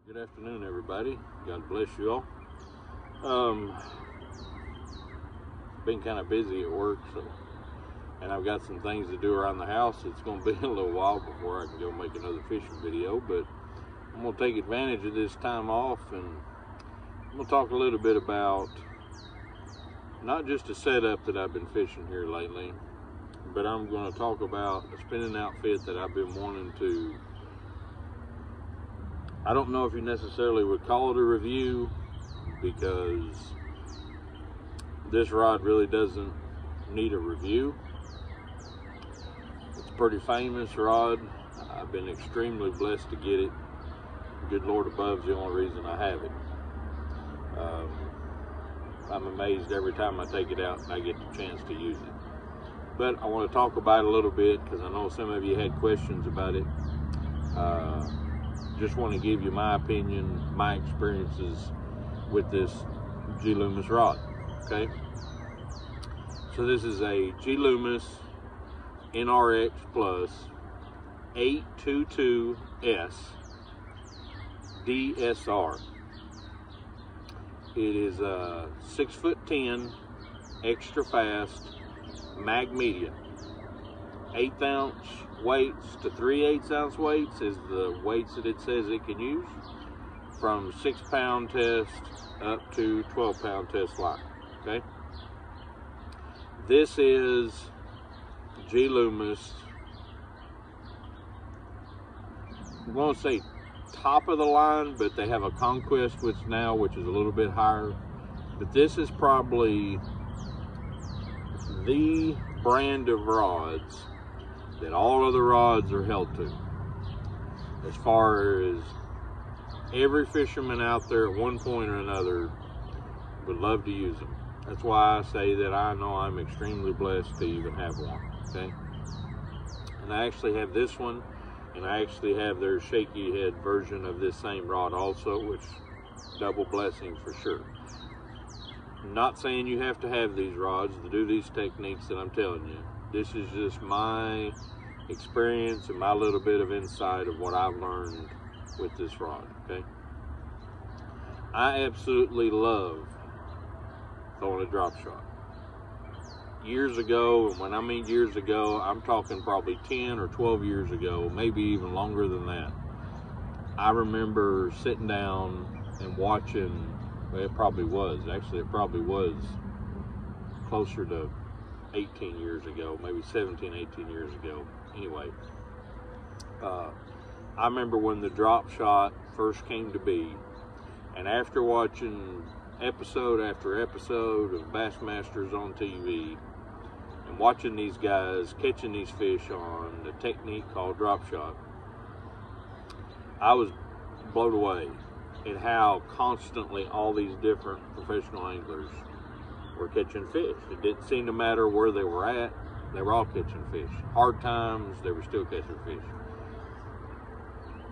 Good afternoon, everybody. God bless you all. Been kind of busy at work, and I've got some things to do around the house. It's going to be a little while before I can go make another fishing video, but I'm going to take advantage of this time off, and I'm going to talk a little bit about not just a setup that I've been fishing here lately, but I'm going to talk about a spinning outfit that I've been wanting to. I don't know if you necessarily would call it a review, because this rod really doesn't need a review. It's a pretty famous rod. I've been extremely blessed to get it. Good Lord above is the only reason I have it. I'm amazed every time I take it out and I get the chance to use it. But I want to talk about it a little bit because I know some of you had questions about it. Just want to give you my opinion, my experiences with this Gloomis rod. Okay, so this is a Gloomis NRX Plus 822S DSR. It is a 6'10" extra fast mag medium. 1/8 ounce weights to 3/8 ounce weights is the weights that it says it can use, from 6-pound test up to 12-pound test line. Okay, this is Gloomis. I'm going to say top of the line, but they have a Conquest which is a little bit higher. But this is probably the brand of rods that all other rods are held to, as far as every fisherman out there at one point or another would love to use them. That's why I say that I know I'm extremely blessed to even have one. Okay, and I actually have this one, and I actually have their shaky head version of this same rod also, which double blessing for sure. I'm not saying you have to have these rods to do these techniques that I'm telling you. This is just my experience and my little bit of insight of what I've learned with this rod. Okay, I absolutely love throwing a drop shot. Years ago, and when I mean years ago, I'm talking probably 10 or 12 years ago, maybe even longer than that. I remember sitting down and watching. Well, it probably was closer to 18 years ago, maybe 17, 18 years ago. Anyway, I remember when the drop shot first came to be, and after watching episode after episode of Bassmasters on TV and watching these guys catching these fish on the technique called drop shot, I was blown away at how constantly all these different professional anglers were catching fish. It didn't seem to matter where they were at, they were all catching fish. Hard times, they were still catching fish.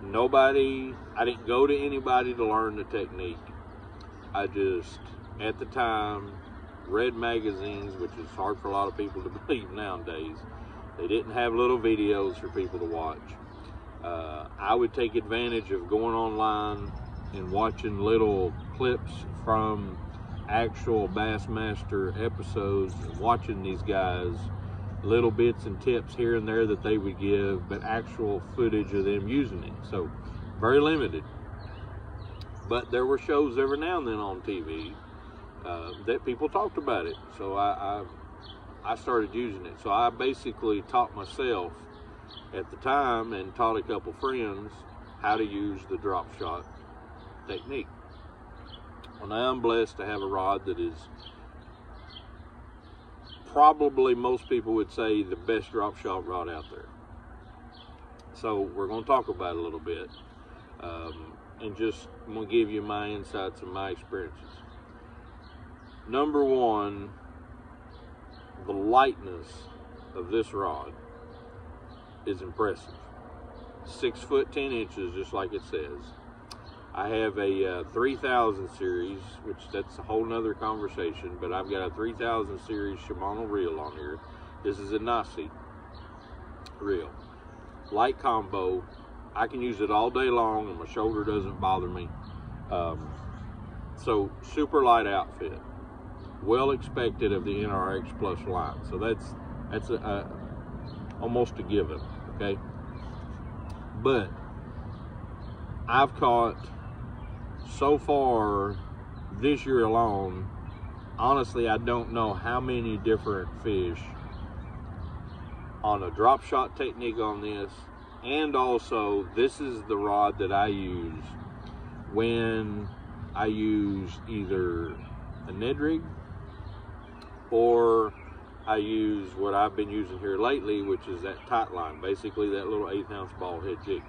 I didn't go to anybody to learn the technique. I just, at the time, read magazines, which is hard for a lot of people to believe nowadays. They didn't have little videos for people to watch. I would take advantage of going online and watching little clips from actual Bassmaster episodes and watching these guys, little bits and tips here and there that they would give, but actual footage of them using it. So very limited. But there were shows every now and then on TV that people talked about it. So I started using it. So I basically taught myself at the time, and taught a couple friends how to use the drop shot technique. Well, now I'm blessed to have a rod that is probably, most people would say, the best drop shot rod out there. So we're going to talk about it a little bit, and just I'm going to give you my insights and my experiences. Number one, the lightness of this rod is impressive. 6 foot 10 inches, just like it says. I have a 3000 series, which that's a whole nother conversation, but I've got a 3000 series Shimano reel on here. This is a Nasi reel. Light combo, I can use it all day long and my shoulder doesn't bother me. So super light outfit, well expected of the NRX Plus line. So that's almost a given, okay? But I've caught so far this year alone, honestly, I don't know how many different fish on a drop shot technique on this. And also, this is the rod that I use when I use either a Ned rig or I use what I've been using here lately, which is that tight line, basically that little 1/8 ounce ball head jig.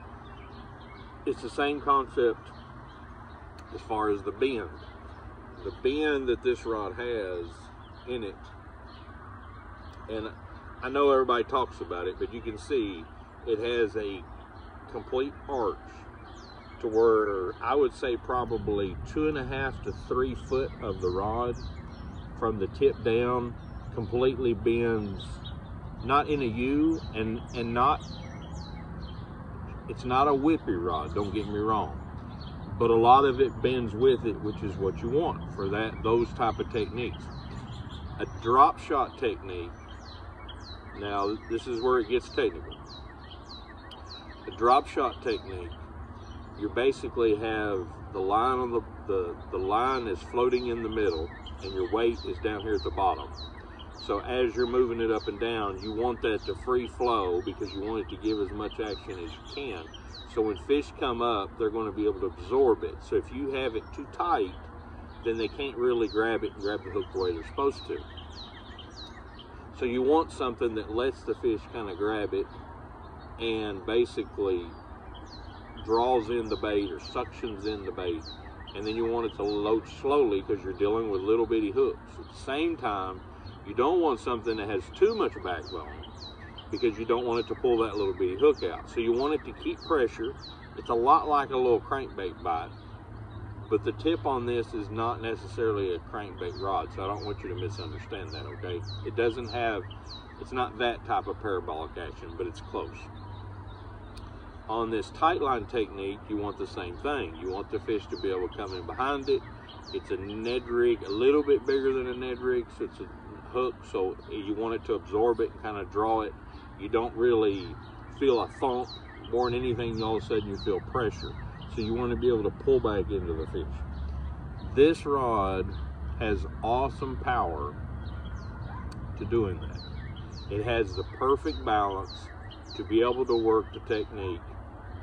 It's the same concept as far as the bend. The bend that this rod has in it, and I know everybody talks about it, but you can see it has a complete arch to where I would say probably 2.5 to 3 foot of the rod from the tip down completely bends, not in a U, and not, it's not a whippy rod, don't get me wrong, but a lot of it bends with it, which is what you want for those type of techniques. A drop shot technique, now this is where it gets technical. A drop shot technique, you basically have the line on the line is floating in the middle and your weight is down here at the bottom. So as you're moving it up and down, you want that to free flow because you want it to give as much action as you can. So when fish come up, they're going to be able to absorb it. So if you have it too tight, then they can't really grab it and grab the hook the way they're supposed to. So you want something that lets the fish kind of grab it and basically draws in the bait or suctions in the bait, and then you want it to load slowly because you're dealing with little bitty hooks. At the same time, you don't want something that has too much backbone because you don't want it to pull that little bitty hook out. So you want it to keep pressure. It's a lot like a little crankbait bite, but the tip on this is not necessarily a crankbait rod, so I don't want you to misunderstand that, okay? It doesn't have, it's not that type of parabolic action, but it's close. On this tight line technique, you want the same thing. You want the fish to be able to come in behind it. It's a Ned rig, a little bit bigger than a Ned rig, so it's a hook, so you want it to absorb it and kind of draw it. You don't really feel a thump. More than anything, all of a sudden you feel pressure. So you want to be able to pull back into the fish. This rod has awesome power to doing that. It has the perfect balance to be able to work the technique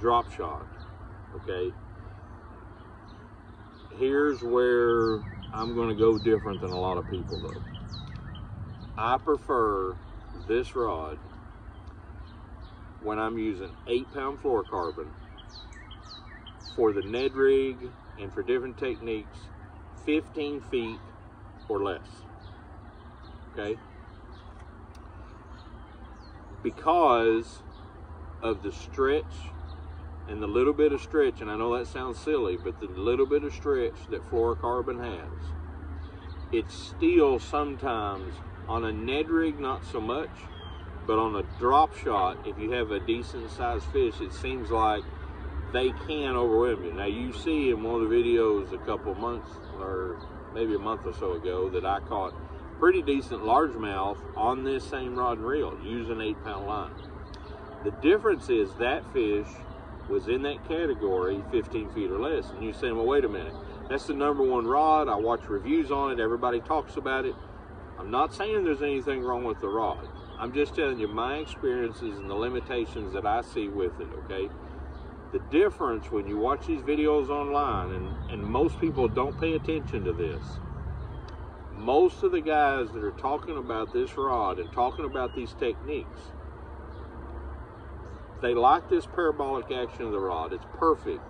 drop shot, okay? Here's where I'm going to go different than a lot of people though. I prefer this rod when I'm using 8-pound fluorocarbon for the Ned rig and for different techniques, 15 feet or less, okay? Because of the stretch and the little bit of stretch, and I know that sounds silly, but the little bit of stretch that fluorocarbon has, it's still sometimes, on a Ned rig not so much, but on a drop shot, if you have a decent sized fish, it seems like they can overwhelm you. Now you see in one of the videos a couple months, or maybe a month or so ago, that I caught pretty decent largemouth on this same rod and reel using 8-pound line. The difference is that fish was in that category 15 feet or less. And you're saying, well, wait a minute, that's the #1 rod. I watch reviews on it. Everybody talks about it. I'm not saying there's anything wrong with the rod. I'm just telling you my experiences and the limitations that I see with it, okay? The difference when you watch these videos online, and most people don't pay attention to this, most of the guys that are talking about this rod and talking about these techniques, they like this parabolic action of the rod. It's perfect,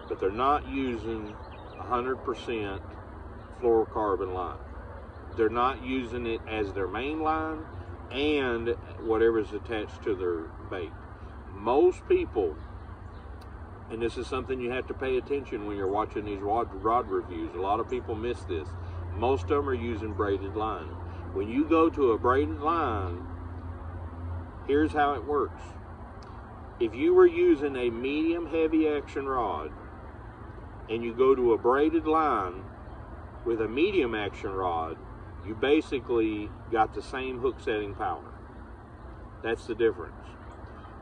but they're not using 100% fluorocarbon line. They're not using it as their main line and whatever's attached to their bait. Most people, and this is something you have to pay attention when you're watching these rod reviews, a lot of people miss this. Most of them are using braided line. When you go to a braided line, here's how it works. If you were using a medium heavy action rod and you go to a braided line with a medium action rod, you basically got the same hook setting power. That's the difference.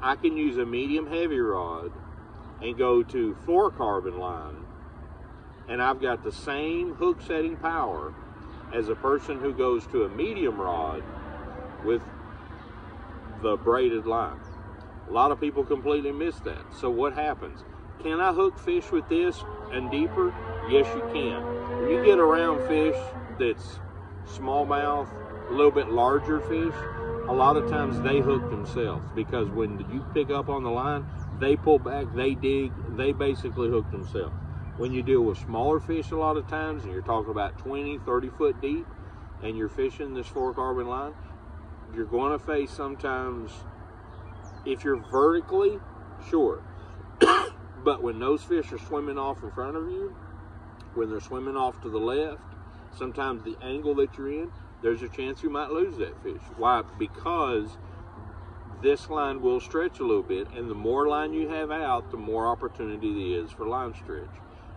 I can use a medium heavy rod and go to fluorocarbon line, and I've got the same hook setting power as a person who goes to a medium rod with the braided line. A lot of people completely miss that. So what happens? Can I hook fish with this and deeper? Yes, you can. When you get around fish that's smallmouth, a little bit larger fish, a lot of times they hook themselves, because when you pick up on the line, they pull back, they dig, they basically hook themselves. When you deal with smaller fish a lot of times, and you're talking about 20, 30 foot deep, and you're fishing this fluorocarbon line, you're going to face sometimes, if you're vertically, sure. But when those fish are swimming off in front of you, when they're swimming off to the left, sometimes the angle that you're in, there's a chance you might lose that fish. Why? Because this line will stretch a little bit, and the more line you have out, the more opportunity there is for line stretch.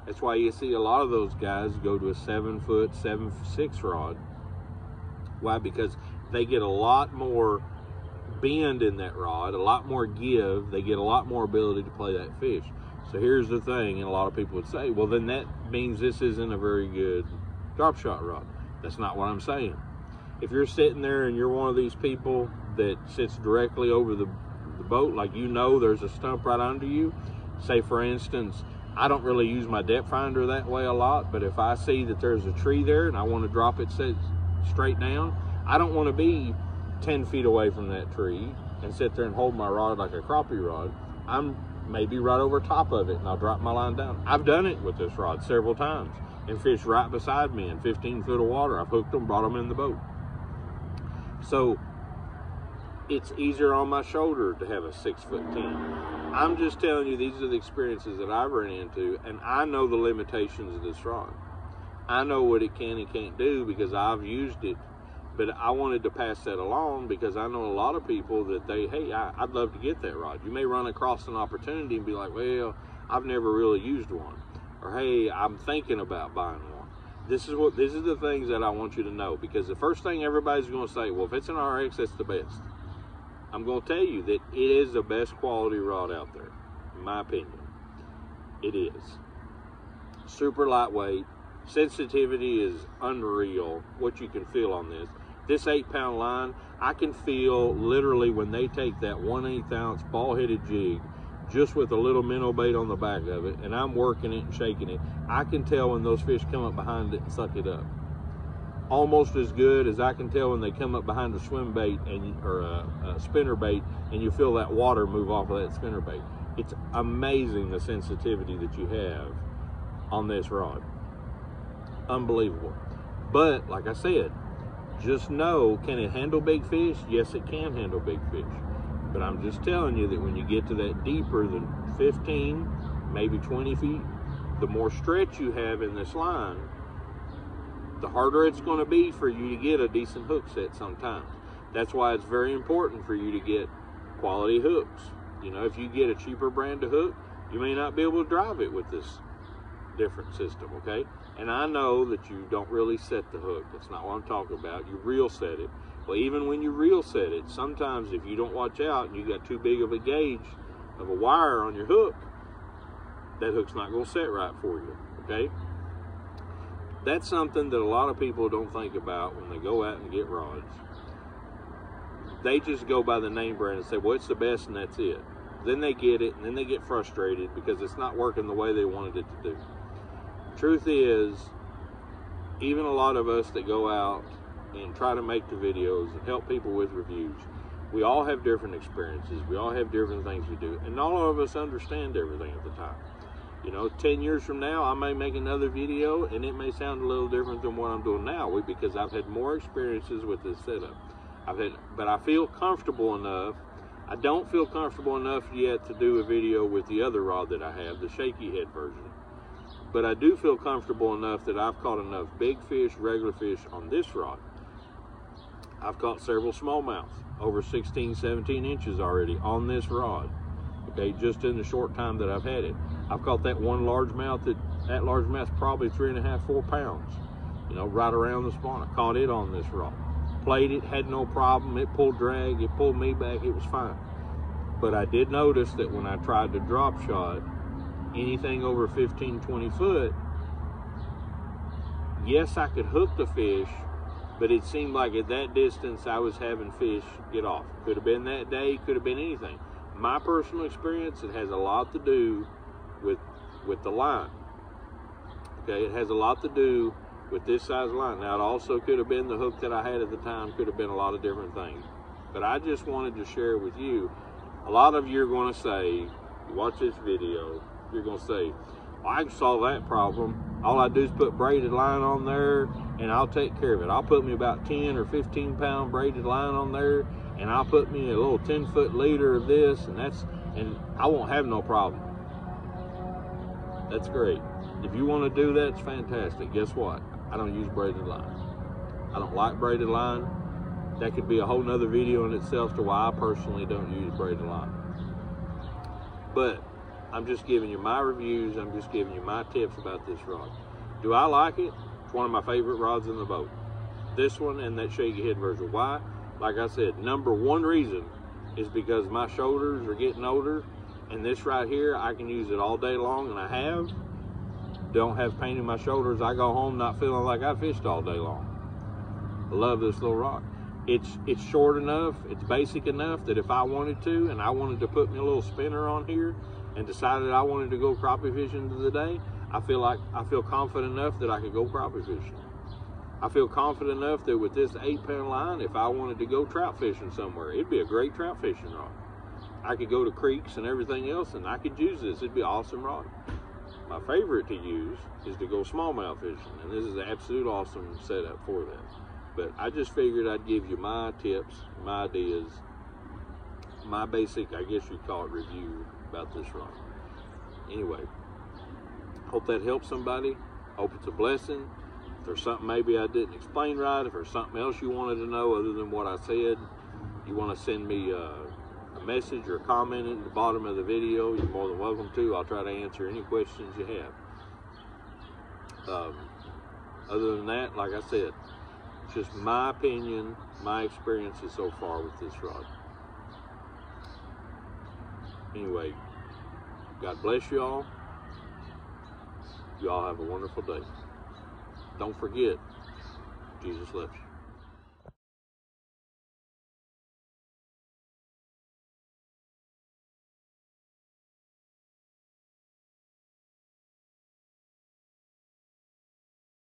That's why you see a lot of those guys go to a 7 foot, 7'6" rod. Why? Because they get a lot more bend in that rod, a lot more give, they get a lot more ability to play that fish. So here's the thing, and a lot of people would say, well, then that means this isn't a very good drop shot rod. That's not what I'm saying. If you're sitting there and you're one of these people that sits directly over the boat, like you know there's a stump right under you, say for instance, I don't really use my depth finder that way a lot, but if I see that there's a tree there and I want to drop it straight down, I don't want to be 10 feet away from that tree and sit there and hold my rod like a crappie rod. I'm maybe right over top of it and I'll drop my line down. I've done it with this rod several times and fish right beside me in 15 foot of water. I've hooked them, brought them in the boat. So it's easier on my shoulder to have a 6'10". I'm just telling you, these are the experiences that I've run into, and I know the limitations of this rod. I know what it can and can't do because I've used it, but I wanted to pass that along because I know a lot of people that hey, I'd love to get that rod. You may run across an opportunity and be like, well, I've never really used one. Or, hey, I'm thinking about buying one. This is the things that I want you to know, because the first thing everybody's going to say, well, if it's an RX, that's the best. I'm going to tell you that it is the best quality rod out there, in my opinion. It is. Super lightweight. Sensitivity is unreal, what you can feel on this. This 8-pound line, I can feel literally when they take that 1/8 ounce ball-headed jig, just with a little minnow bait on the back of it, and I'm working it and shaking it, I can tell when those fish come up behind it and suck it up. Almost as good as I can tell when they come up behind a swim bait or a spinner bait, and you feel that water move off of that spinner bait. It's amazing the sensitivity that you have on this rod. Unbelievable. But like I said, just know, can it handle big fish? Yes, it can handle big fish. But I'm just telling you that when you get to that deeper than 15, maybe 20 feet, the more stretch you have in this line, the harder it's going to be for you to get a decent hook set sometimes. That's why it's very important for you to get quality hooks. You know, if you get a cheaper brand of hook, you may not be able to drive it with this different system, okay? And I know that you don't really set the hook. That's not what I'm talking about. You reel set it. Well, even when you reel set it, sometimes if you don't watch out and you got too big of a gauge of a wire on your hook, that hook's not going to set right for you, okay? That's something that a lot of people don't think about when they go out and get rods. They just go by the name brand and say, well, it's the best and that's it. Then they get it and then they get frustrated because it's not working the way they wanted it to do. Truth is, even a lot of us that go out and try to make the videos and help people with reviews, we all have different experiences. We all have different things we do. And not all of us understand everything at the time. You know, 10 years from now, I may make another video and it may sound a little different than what I'm doing now because I've had more experiences with this setup. But I feel comfortable enough. I don't feel comfortable enough yet to do a video with the other rod that I have, the shaky head version. But I do feel comfortable enough that I've caught enough big fish, regular fish on this rod. I've caught several smallmouths, over 16, 17 inches already on this rod. okay, just in the short time that I've had it. I've caught that one largemouth, that largemouth's probably 3.5, 4 pounds, you know, right around the spawn. I caught it on this rod. Played it, had no problem. It pulled drag, it pulled me back, it was fine. But I did notice that when I tried to drop shot, anything over 15, 20 foot, yes, I could hook the fish, but it seemed like at that distance I was having fish get off. Could have been that day, could have been anything. My personal experience, it has a lot to do with the line. Okay, it has a lot to do with this size line. Now, it also could have been the hook that I had at the time, could have been a lot of different things. But I just wanted to share with you. A lot of you are going to say, you watch this video, you're going to say, well, I can solve that problem. All I do is put braided line on there and I'll take care of it. I'll put me about 10 or 15 pound braided line on there, and I'll put me a little 10-foot leader of this, and I won't have no problem. That's great. If you want to do that, it's fantastic. Guess what? I don't use braided line. I don't like braided line. That could be a whole nother video in itself to why I personally don't use braided line. But I'm just giving you my reviews. I'm just giving you my tips about this rod. Do I like it? It's one of my favorite rods in the boat. This one and that shaky head version. Why? Like I said, number one reason is because my shoulders are getting older, and this right here, I can use it all day long, and I have. Don't have pain in my shoulders. I go home not feeling like I fished all day long. I love this little rod. It's short enough, it's basic enough that if I wanted to, and I wanted to put me a little spinner on here and decided I wanted to go crappie fishing today, I feel confident enough that I could go crappie fishing. I feel confident enough that with this 8-pound line, if I wanted to go trout fishing somewhere, it'd be a great trout fishing rod. I could go to creeks and everything else, and I could use this. It'd be an awesome rod. My favorite to use is to go smallmouth fishing, and this is an absolute awesome setup for that. But I just figured I'd give you my tips, my ideas, my basic, I guess you'd call it, review about this rod. Anyway, hope that helps somebody. Hope it's a blessing. If there's something maybe I didn't explain right, if there's something else you wanted to know other than what I said, you want to send me a message or a comment at the bottom of the video, you're more than welcome to. I'll try to answer any questions you have. Other than that, like I said, it's just my opinion, my experiences so far with this rod. Anyway, God bless you all. You all have a wonderful day. Don't forget, Jesus loves you.